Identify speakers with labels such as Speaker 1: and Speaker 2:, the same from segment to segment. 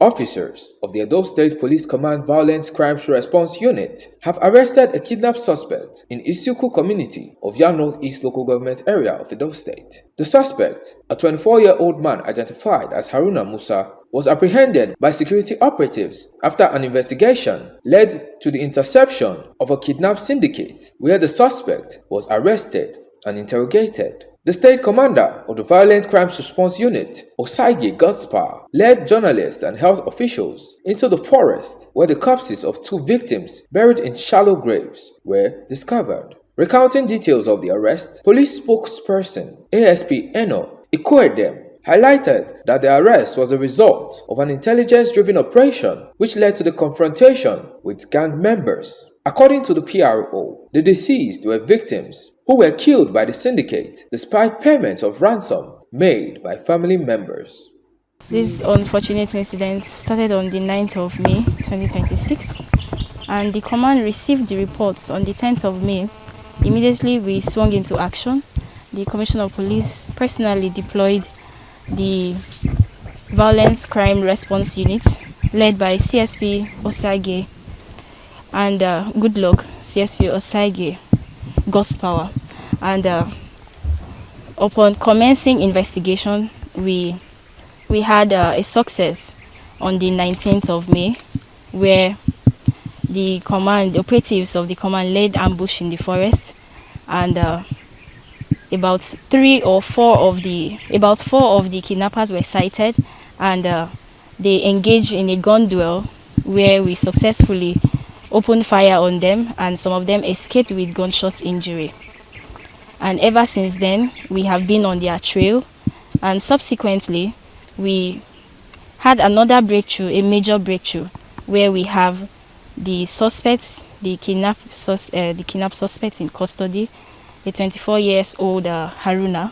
Speaker 1: Officers of the Edo State Police Command Violence Crimes Response Unit have arrested a kidnapped suspect in Isuku community of Ovia North East local government area of Edo State. The suspect, a 24-year-old man identified as Haruna Musa, was apprehended by security operatives after an investigation led to the interception of a kidnap syndicate where the suspect was arrested and interrogated. The state commander of the Violent Crimes Response Unit, Osaige Godspar, led journalists and health officials into the forest where the corpses of 2 victims buried in shallow graves were discovered. Recounting details of the arrest, police spokesperson ASP Eno Ikuedem highlighted that the arrest was a result of an intelligence-driven operation which led to the confrontation with gang members. According to the PRO, the deceased were victims who were killed by the syndicate despite payments of ransom made by family members.
Speaker 2: This unfortunate incident started on the 9th of May 2026, and the command received the reports on the 10th of May. Immediately we swung into action. The Commissioner of Police personally deployed the Violence Crime Response Unit led by CSP Osage and good luck CSP Osage Godspower, and upon commencing investigation we had a success on the 19th of May where the operatives of the command laid ambush in the forest, and about 4 of the kidnappers were sighted, and they engaged in a gun duel where we successfully opened fire on them, and some of them escaped with gunshot injury. And ever since then, we have been on their trail, and subsequently, we had another breakthrough, a major breakthrough, where we have the suspects, the kidnap suspect in custody, a 24-year-old Haruna,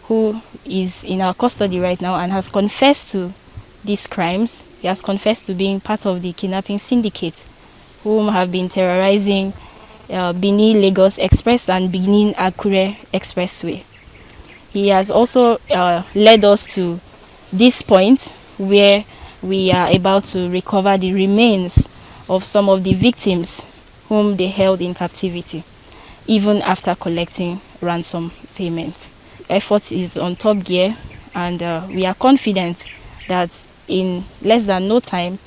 Speaker 2: who is in our custody right now and has confessed to these crimes. He has confessed to being part of the kidnapping syndicate, whom have been terrorizing Benin-Lagos Express and Benin-Akure Expressway. He has also led us to this point where we are about to recover the remains of some of the victims whom they held in captivity, even after collecting ransom payment. Effort is on top gear, and we are confident that in less than no time,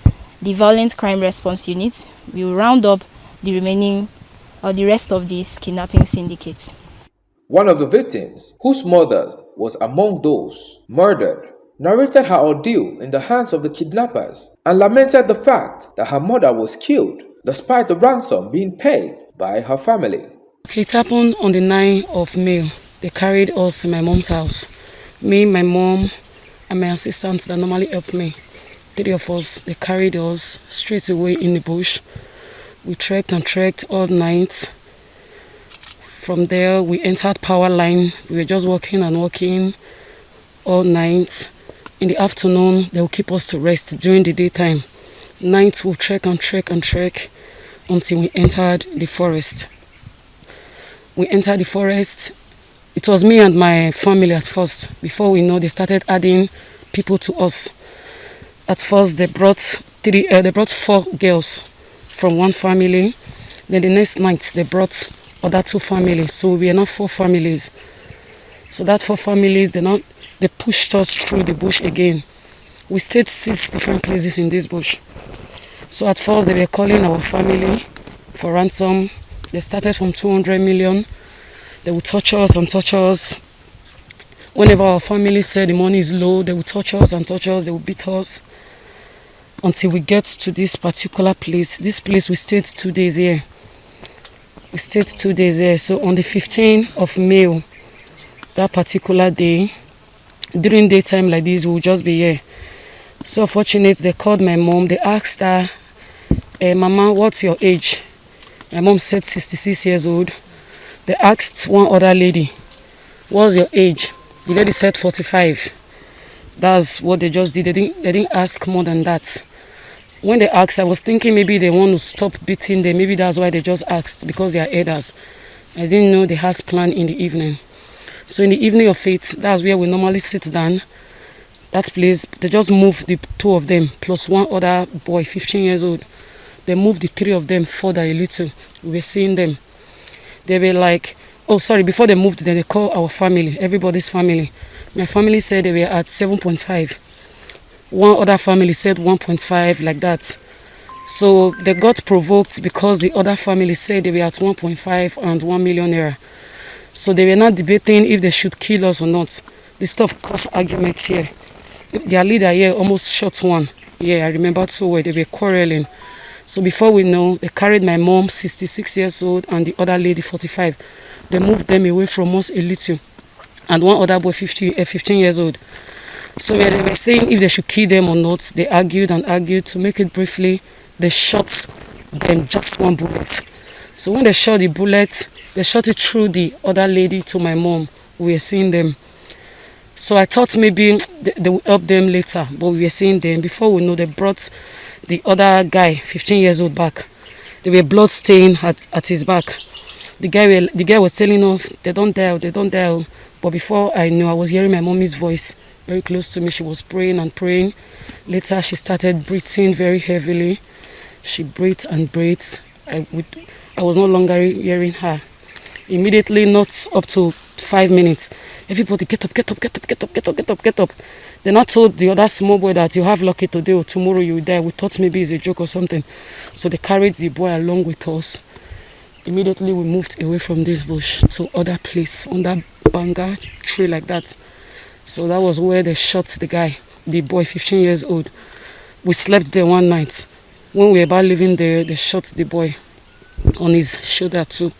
Speaker 2: the Violent Crime Response Unit will round up the remaining or the rest of these kidnapping syndicates.
Speaker 1: One of the victims, whose mother was among those murdered, narrated her ordeal in the hands of the kidnappers and lamented the fact that her mother was killed despite the ransom being paid by her family.
Speaker 3: It happened on the 9th of May. They carried us to my mom's house. Me, my mom, and my assistant that normally help me. 3 of us, they carried us straight away in the bush. We trekked and trekked all night. From there, we entered power line. We were just walking and walking all night. In the afternoon, they will keep us to rest during the daytime. Night, we'll trek and trek and trek until we entered the forest. We entered the forest. It was me and my family at first. Before we know, they started adding people to us. At first, they brought 4 girls from one family. Then the next night, they brought other 2 families. So we are now 4 families. So that 4 families, they pushed us through the bush again. We stayed 6 different places in this bush. So at first, they were calling our family for ransom. They started from 200 million. They would touch us and touch us. Whenever our family said the money is low, they would touch us and touch us. They would beat us until we get to this particular place. This place, we stayed 2 days here. We stayed 2 days here. So on the 15th of May, that particular day, during daytime like this, we would just be here. So fortunate, they called my mom. They asked her, Mama, what's your age? My mom said 66 years old. They asked one other lady, what's your age? The lady said 45. That's what they just did. They didn't ask more than that. When they asked, I was thinking maybe they want to stop beating them. Maybe that's why they just asked, because they are elders. I didn't know they had plan in the evening. So in the evening of it, that's where we normally sit down that place, they just moved the two of them plus one other boy, 15 years old. They moved the three of them further a little. We were seeing them. They were like, oh, sorry, before they moved, then they called our family, everybody's family. My family said they were at 7.5. One other family said 1.5, like that. So they got provoked because the other family said they were at 1.5 and 1 million naira. So they were not debating if they should kill us or not. The stuff caused argument here. Their leader here almost shot one. Yeah, I remember so well. They were quarreling. So before we know, they carried my mom, 66 years old, and the other lady, 45. They moved them away from us a little. And one other boy, 15 years old. So they were saying if they should kill them or not. They argued and argued. To make it briefly, they shot them just one bullet. So when they shot the bullet, they shot it through the other lady to my mom. We were seeing them. So I thought maybe they will help them later, but we were seeing them. Before we know, they brought the other guy, 15 years old, back. They were blood stained at his back. The guy was telling us, they don't die, they don't die. But before I knew, I was hearing my mommy's voice very close to me. She was praying and praying. Later, she started breathing very heavily. She breathed and breathed. I was no longer hearing her. Immediately, not up to 5 minutes, everybody get up, get up, get up, get up, get up, get up, get up. They not told the other small boy that you have lucky today or tomorrow you will die. We thought maybe it's a joke or something. So they carried the boy along with us. Immediately we moved away from this bush to other place, under banga tree like that. So that was where they shot the guy, the boy, 15 years old. We slept there one night. When we were about leaving there, they shot the boy on his shoulder too.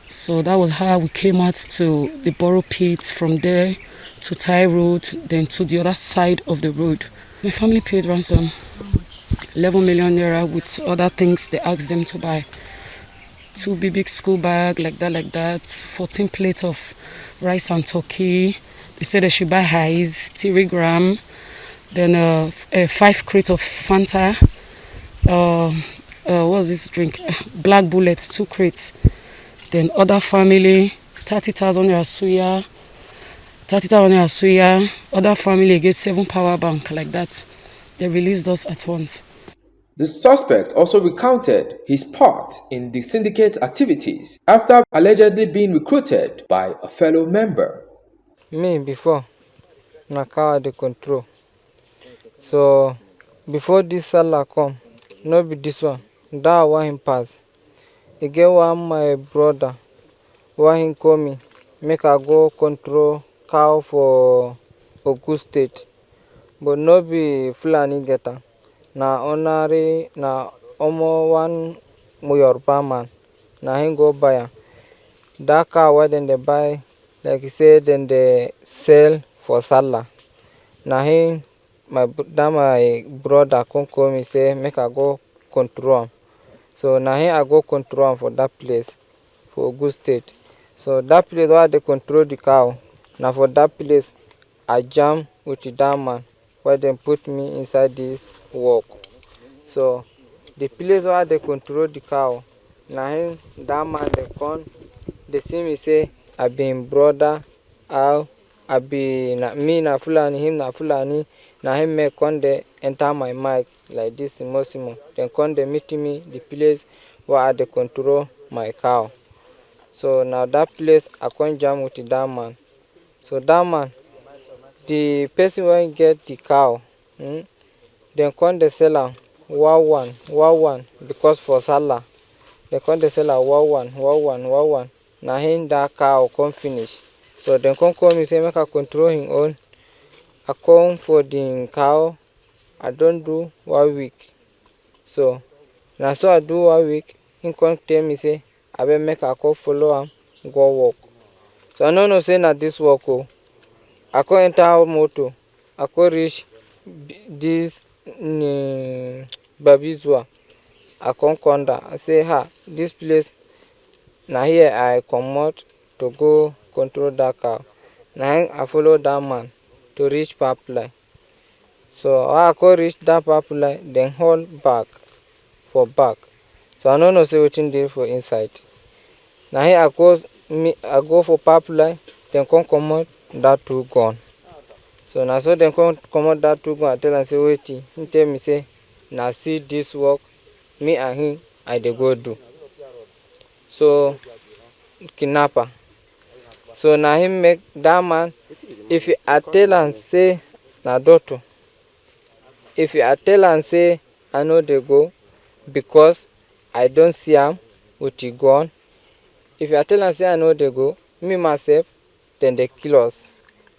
Speaker 3: So that was how we came out to the Borough Pit, from there to Thai Road, then to the other side of the road. My family paid ransom, 11 million naira, with other things they asked them to buy. 2 big school bag, like that, 14 plates of rice and turkey. They said they should buy highs, 3 gram, then 5 crates of Fanta, what's this drink? Black Bullets, 2 crates. Then other family, 30,000 naira suya, 30,000 naira suya. Other family gets 7 power bank, like that. They released us at once.
Speaker 1: The suspect also recounted his part in the syndicate's activities after allegedly being recruited by a fellow member.
Speaker 4: Me before, na car dey control. So before this Salah come, no be this one, that one him pass. E get one my brother, why him call me, make I go control cow for Ogun State. But no be Fulani get am. Na honorary, na omo one Yoruba man, na him go buy am. That cow wey dem dey buy, like you say, dem dey sell for Salah. Na him my brother come call me say make I go control am. So na him I go control am for that place, for Ogun State. So that place where they control the cow, na for that place I jam with that man where dem put me inside this work. So the place where they control the cow, na him that man dey come, they see me say I be him brother, how I be me na Fulani, him na Fulani. Na him make come dey enter my mic like this small. Then come dey meet me the place where I dey control my cow. So now that place I come jam with that man. So that man, the person wey get the cow, then come dey sell am 1-1 because for Salah, they come dey sell am 1-1. Na him that cow come finish. So dem come call me say make I control him own. I come for the cow, I don't do 1 week. So na so I do 1 week, him come tell me say abeg make I come follow am go work. So I no know say na this work o. I come enter motor, I come reach this Babizua. I come down, I say this place na here I comot to go control that cow. Na him I follow that man to reach pipeline. So when I come reach that pipeline, then hold back for back. So I no know say wetin dey for inside. Na here I go for pipeline, then come comot that 2 gun. So na so dem come comot dat two gun. I tell am say wetin. He tell me say na see dis work me and him I dey go do. So kidnapper. So na him make dat man, if I tell am say na doctor, if I tell am say I no dey go because I don see am with the gun, if I tell am say I no dey go, me myself dem dey kill us.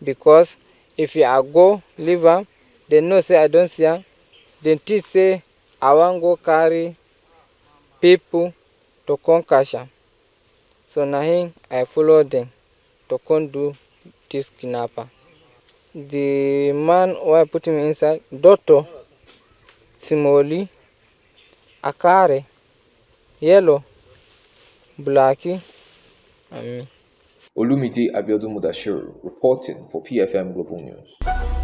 Speaker 4: Because if I go leave am, dem know say I don see am, dem think say I wan go carry people to come catch am. So na him I follow dem to come do dis kidnapper. The man wey put me inside, Doctor Simoli, Akare, Yellow, Blackie, and me.
Speaker 1: Olumide Abiodun Mudashiru reporting for PFM Global News.